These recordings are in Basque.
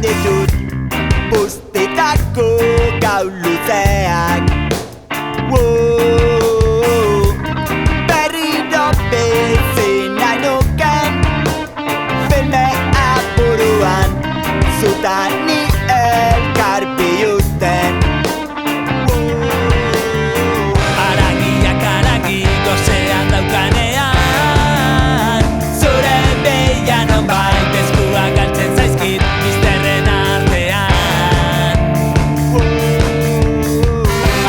Ikusten ditut buztetako gau luzeak. Berriro bizi nahi nuken filmea buruan, zuta ni elkar bihurtzen. Haragiak haragi gozean daukanean, zure bila nonbait eskuak galtzen zaizkit bizterren artean.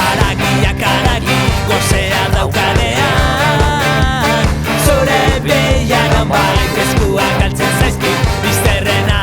Haragiak haragi gozean daukanean, zure bila nonbait eskuak galtzen zaizkit bizterren artean.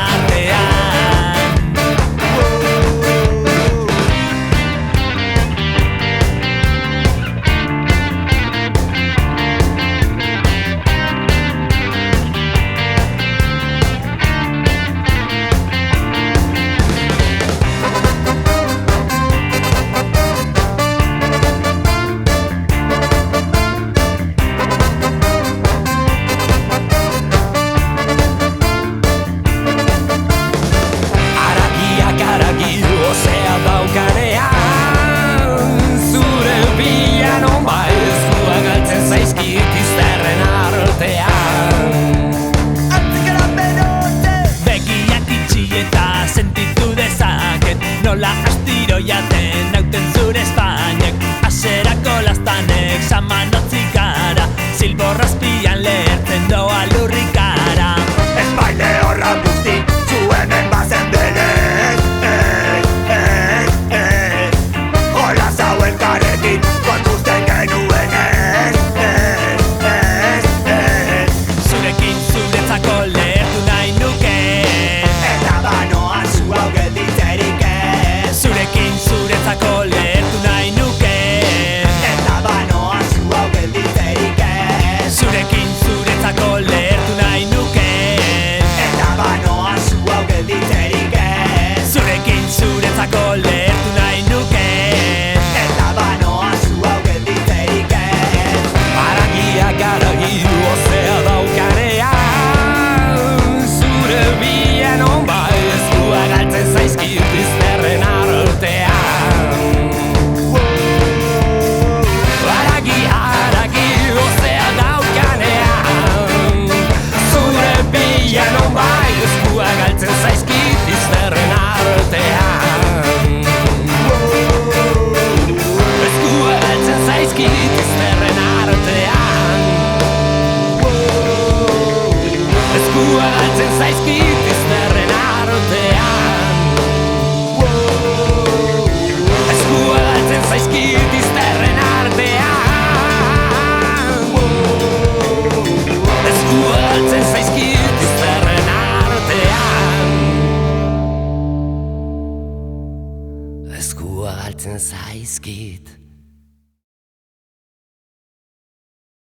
Gozea daukanean, zure bila nonbait eskuak galtzen zaizkit izterren artean. Begiak itxi eta sentitu dezaket nola astiro jaten nauten zure espainek. Aserako lastanek samanotzik gara, zilborrazpian lehertzen doa lurrikara. Espaile horra guzti zuenen bazen denez, elkarrekin kontuzten genuenez. Zurekin zuretzako lehertu nahi nuke, Eta banoa zu hau gelditzerik ez. zurekin zuretzako lehertu nahi nuke, Eta banoa zu hau gelditzerik ez. zurekin zuretzako lehertu nahi nuke, Eta banoa zu hau gelditzerik ez. zurekin zuretzako lehertu nahi nuke. Eta banoa zu hau gelditzerik ez. Haragiak haragi gozea daukanean, zure bila nonbait eskuak galtzen zaizkit bizterren artean. Haragi gozea daukanean, zure bila nonbait eskuak galtzen zaizkit bizterren artean. Eskuak galtzen zaizkit bizterren artean. Eskuak galtzen zaizkit bizterren artean. Eskuak galtzen zaizkit bizterren artean. Eskuak galtzen zaizkit bizterren artean. Eskuak galtzen zaizkit